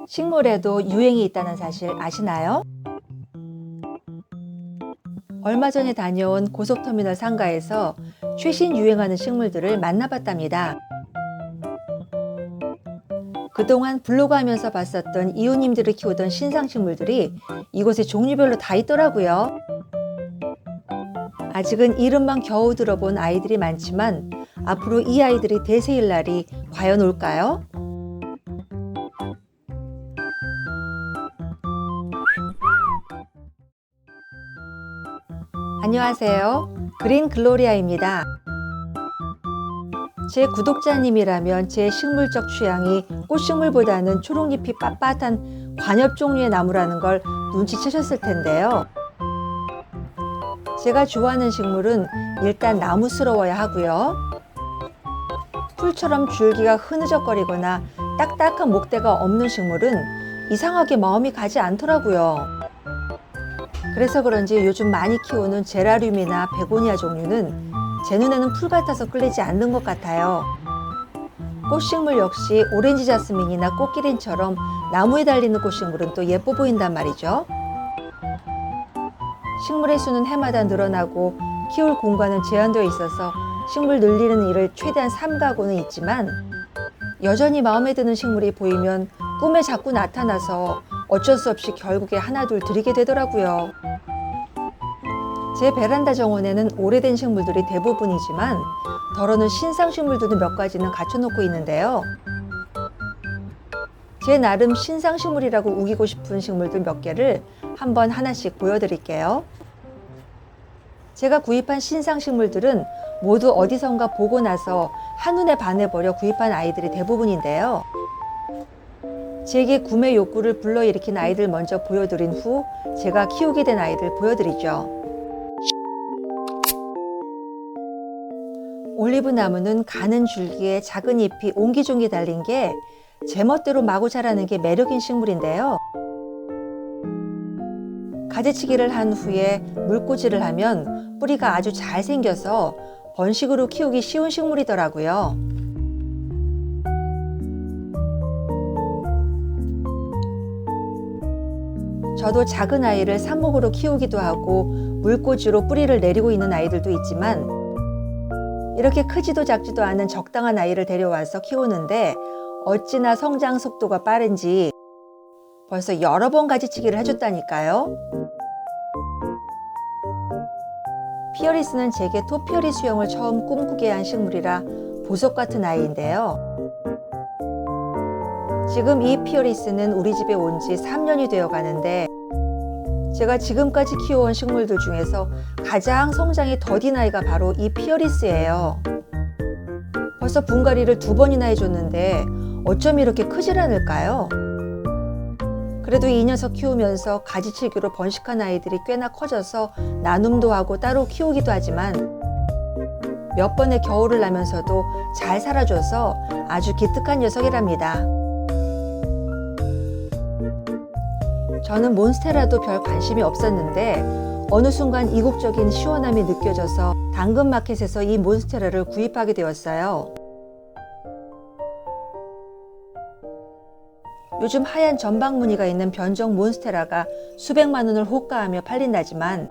식물에도 유행이 있다는 사실 아시나요? 얼마 전에 다녀온 고속터미널 상가에서 최신 유행하는 식물들을 만나봤답니다. 그동안 블로그 하면서 봤었던 이웃님들을 키우던 신상식물들이 이곳에 종류별로 다 있더라고요. 아직은 이름만 겨우 들어본 아이들이 많지만 앞으로 이 아이들이 대세일 날이 과연 올까요? 안녕하세요. 그린 글로리아입니다. 제 구독자님이라면 제 식물적 취향이 꽃식물보다는 초록잎이 빳빳한 관엽 종류의 나무라는 걸 눈치채셨을 텐데요. 제가 좋아하는 식물은 일단 나무스러워야 하고요. 풀처럼 줄기가 흐느적거리거나 딱딱한 목대가 없는 식물은 이상하게 마음이 가지 않더라고요. 그래서 그런지 요즘 많이 키우는 제라늄이나 베고니아 종류는 제 눈에는 풀 같아서 끌리지 않는 것 같아요. 꽃식물 역시 오렌지 자스민이나 꽃기린처럼 나무에 달리는 꽃식물은 또 예뻐 보인단 말이죠. 식물의 수는 해마다 늘어나고 키울 공간은 제한되어 있어서 식물 늘리는 일을 최대한 삼가고는 있지만 여전히 마음에 드는 식물이 보이면 꿈에 자꾸 나타나서 어쩔 수 없이 결국에 하나둘 들이게 되더라고요. 제 베란다 정원에는 오래된 식물들이 대부분이지만 덜어는 신상 식물들도 몇 가지는 갖춰놓고 있는데요. 제 나름 신상 식물이라고 우기고 싶은 식물들 몇 개를 한번 하나씩 보여드릴게요. 제가 구입한 신상 식물들은 모두 어디선가 보고 나서 한눈에 반해버려 구입한 아이들이 대부분인데요. 제게 구매 욕구를 불러일으킨 아이들 먼저 보여드린 후 제가 키우게 된 아이들 보여드리죠. 올리브 나무는 가는 줄기에 작은 잎이 옹기종기 달린 게 제멋대로 마구 자라는 게 매력인 식물인데요. 가지치기를 한 후에 물꽂이를 하면 뿌리가 아주 잘 생겨서 번식으로 키우기 쉬운 식물이더라고요. 저도 작은 아이를 삽목으로 키우기도 하고 물꽂이로 뿌리를 내리고 있는 아이들도 있지만 이렇게 크지도 작지도 않은 적당한 아이를 데려와서 키우는데 어찌나 성장 속도가 빠른지 벌써 여러 번 가지치기를 해줬다니까요. 피어리스는 제게 토피어리 수영을 처음 꿈꾸게 한 식물이라 보석 같은 아이인데요. 지금 이 피어리스는 우리 집에 온 지 3년이 되어 가는데 제가 지금까지 키워온 식물들 중에서 가장 성장이 더딘 아이가 바로 이 피어리스예요. 벌써 분갈이를 2번이나 해줬는데 어쩜 이렇게 크질 않을까요? 그래도 이 녀석 키우면서 가지치기로 번식한 아이들이 꽤나 커져서 나눔도 하고 따로 키우기도 하지만 몇 번의 겨울을 나면서도 잘 살아줘서 아주 기특한 녀석이랍니다. 저는 몬스테라도 별 관심이 없었는데 어느 순간 이국적인 시원함이 느껴져서 당근마켓에서 이 몬스테라를 구입하게 되었어요. 요즘 하얀 전방 무늬가 있는 변종 몬스테라가 수백만 원을 호가하며 팔린다지만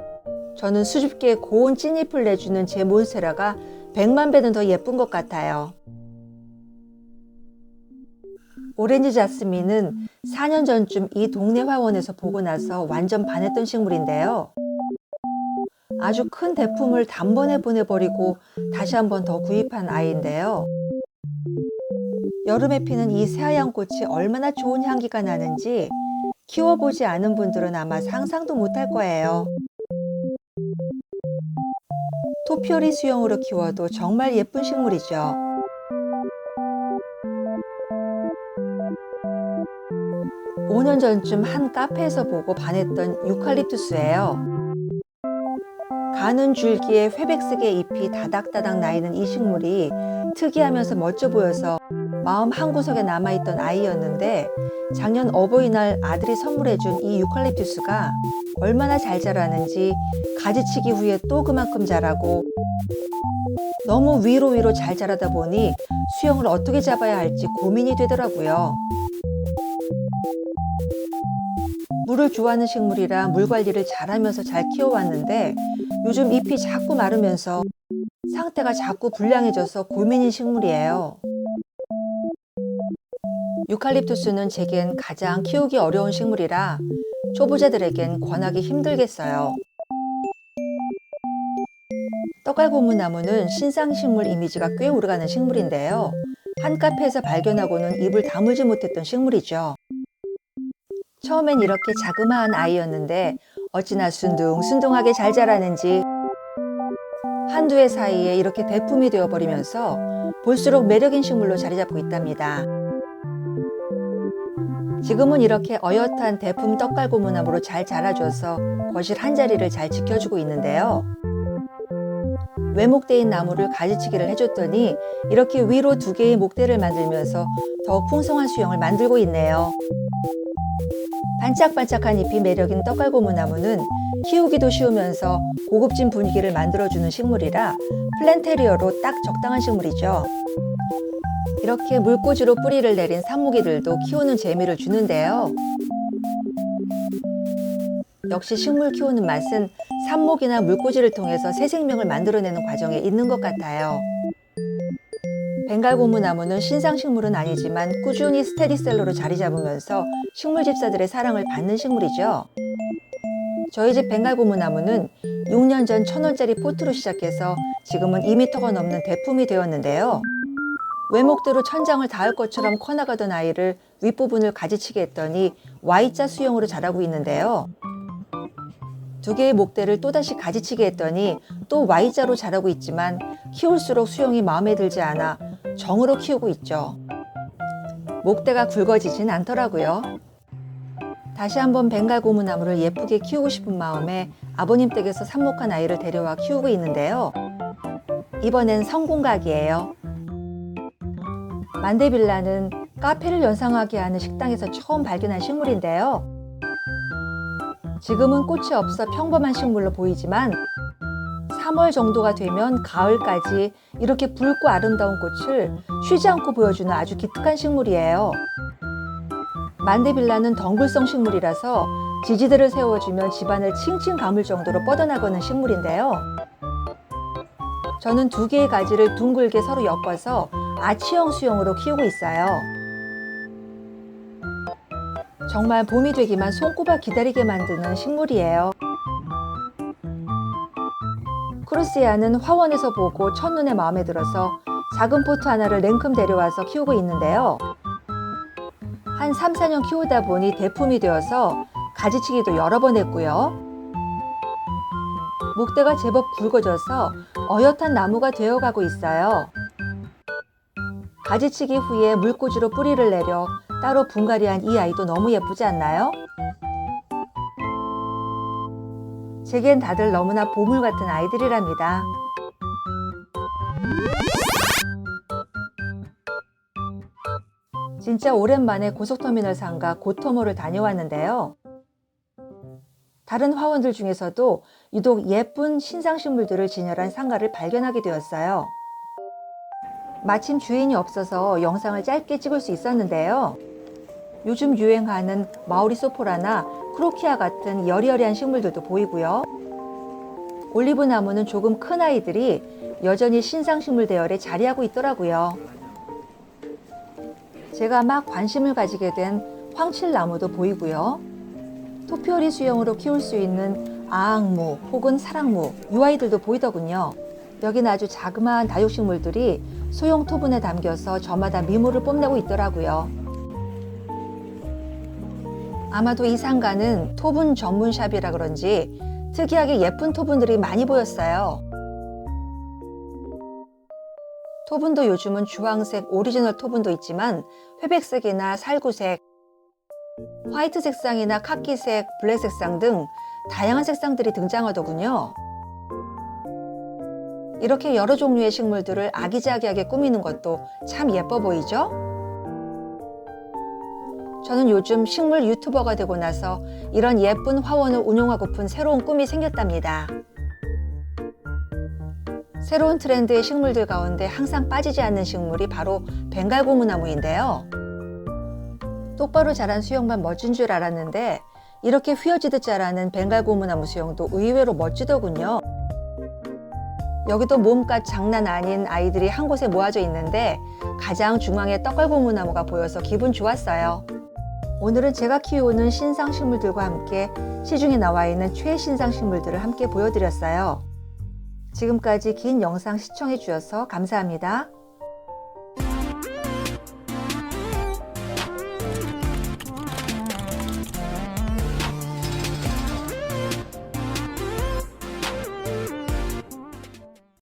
저는 수줍게 고운 찐잎을 내주는 제 몬스테라가 100만 배는 더 예쁜 것 같아요. 오렌지 자스민은 4년 전쯤 이 동네 화원에서 보고 나서 완전 반했던 식물인데요. 아주 큰 대품을 단번에 보내버리고 다시 한 번 더 구입한 아이인데요. 여름에 피는 이 새하얀 꽃이 얼마나 좋은 향기가 나는지 키워보지 않은 분들은 아마 상상도 못할 거예요. 토피어리 수영으로 키워도 정말 예쁜 식물이죠. 오 년 전쯤 한 카페에서 보고 반했던 유칼립투스예요. 가는 줄기에 회백색의 잎이 다닥다닥 나 있는 이 식물이 특이하면서 멋져 보여서 마음 한구석에 남아있던 아이였는데, 작년 어버이날 아들이 선물해준 이 유칼립투스가 얼마나 잘 자라는지 가지치기 후에 또 그만큼 자라고, 너무 위로 잘 자라다 보니 수영을 어떻게 잡아야 할지 고민이 되더라고요. 물을 좋아하는 식물이라 물 관리를 잘하면서 잘 키워왔는데, 요즘 잎이 자꾸 마르면서 상태가 자꾸 불량해져서 고민인 식물이에요. 유칼립투스는 제겐 가장 키우기 어려운 식물이라 초보자들에겐 권하기 힘들겠어요. 떡갈고무나무는 신상식물 이미지가 꽤 오래가는 식물인데요. 한 카페에서 발견하고는 입을 다물지 못했던 식물이죠. 처음엔 이렇게 자그마한 아이였는데 어찌나 순둥순둥하게 잘 자라는지 한두 해 사이에 이렇게 대품이 되어버리면서 볼수록 매력인 식물로 자리 잡고 있답니다. 지금은 이렇게 어엿한 대품 떡갈고무나무로 잘 자라줘서 거실 한자리를 잘 지켜주고 있는데요. 외목대인 나무를 가지치기를 해줬더니 이렇게 위로 2개의 목대를 만들면서 더욱 풍성한 수영을 만들고 있네요. 반짝반짝한 잎이 매력인 떡갈고무나무는 키우기도 쉬우면서 고급진 분위기를 만들어주는 식물이라 플랜테리어로 딱 적당한 식물이죠. 이렇게 물꽂이로 뿌리를 내린 산모기들도 키우는 재미를 주는데요. 역시 식물 키우는 맛은 산모기나 물꽂이를 통해서 새 생명을 만들어내는 과정에 있는 것 같아요. 벵갈고무나무는 신상식물은 아니지만 꾸준히 스테디셀러로 자리 잡으면서 식물 집사들의 사랑을 받는 식물이죠. 저희 집 벵갈고무나무는 6년 전 1,000원짜리 포트로 시작해서 지금은 2m가 넘는 대품이 되었는데요. 외목대로 천장을 닿을 것처럼 커나가던 아이를 윗부분을 가지치게 했더니 Y자 수영으로 자라고 있는데요. 2개의 목대를 또다시 가지치게 했더니 또 Y자로 자라고 있지만 키울수록 수영이 마음에 들지 않아 정으로 키우고 있죠. 목대가 굵어지진 않더라고요. 다시 한번 벵갈고무나무를 예쁘게 키우고 싶은 마음에 아버님 댁에서 삽목한 아이를 데려와 키우고 있는데요. 이번엔 성공각이에요. 만데빌라는 카페를 연상하게 하는 식당에서 처음 발견한 식물인데요. 지금은 꽃이 없어 평범한 식물로 보이지만 3월 정도가 되면 가을까지 이렇게 붉고 아름다운 꽃을 쉬지 않고 보여주는 아주 기특한 식물이에요. 만데빌라는 덩굴성 식물이라서 지지대를 세워주면 집안을 칭칭 감을 정도로 뻗어나가는 식물인데요. 저는 2개의 가지를 둥글게 서로 엮어서 아치형 수영으로 키우고 있어요. 정말 봄이 되기만 손꼽아 기다리게 만드는 식물이에요. 크루시아는 화원에서 보고 첫눈에 마음에 들어서 작은 포트 하나를 냉큼 데려와서 키우고 있는데요. 한 3, 4년 키우다 보니 대품이 되어서 가지치기도 여러 번 했고요. 목대가 제법 굵어져서 어엿한 나무가 되어가고 있어요. 가지치기 후에 물꽂이로 뿌리를 내려 따로 분갈이한 이 아이도 너무 예쁘지 않나요? 제겐 다들 너무나 보물 같은 아이들이랍니다. 진짜 오랜만에 고속터미널 상가 고토모를 다녀왔는데요. 다른 화원들 중에서도 유독 예쁜 신상식물들을 진열한 상가를 발견하게 되었어요. 마침 주인이 없어서 영상을 짧게 찍을 수 있었는데요. 요즘 유행하는 마우리소포라나 크로키아 같은 여리여리한 식물들도 보이고요. 올리브 나무는 조금 큰 아이들이 여전히 신상식물 대열에 자리하고 있더라고요. 제가 막 관심을 가지게 된 황칠나무도 보이고요. 토피오리 수영으로 키울 수 있는 아앙무 혹은 사랑무, 이 아이들도 보이더군요. 여기는 아주 자그마한 다육식물들이 소형 토분에 담겨서 저마다 미모를 뽐내고 있더라고요. 아마도 이 상가는 토분 전문 샵이라 그런지 특이하게 예쁜 토분들이 많이 보였어요. 토분도 요즘은 주황색 오리지널 토분도 있지만 회백색이나 살구색, 화이트 색상이나 카키색, 블랙 색상 등 다양한 색상들이 등장하더군요. 이렇게 여러 종류의 식물들을 아기자기하게 꾸미는 것도 참 예뻐 보이죠? 저는 요즘 식물 유튜버가 되고 나서 이런 예쁜 화원을 운영하고픈 새로운 꿈이 생겼답니다. 새로운 트렌드의 식물들 가운데 항상 빠지지 않는 식물이 바로 벵갈 고무나무인데요. 똑바로 자란 수영만 멋진 줄 알았는데 이렇게 휘어지듯 자라는 벵갈 고무나무 수영도 의외로 멋지더군요. 여기도 몸값 장난 아닌 아이들이 한 곳에 모아져 있는데 가장 중앙에 떡갈고무나무가 보여서 기분 좋았어요. 오늘은 제가 키우는 신상식물들과 함께 시중에 나와 있는 최신상 식물들을 함께 보여드렸어요. 지금까지 긴 영상 시청해 주셔서 감사합니다.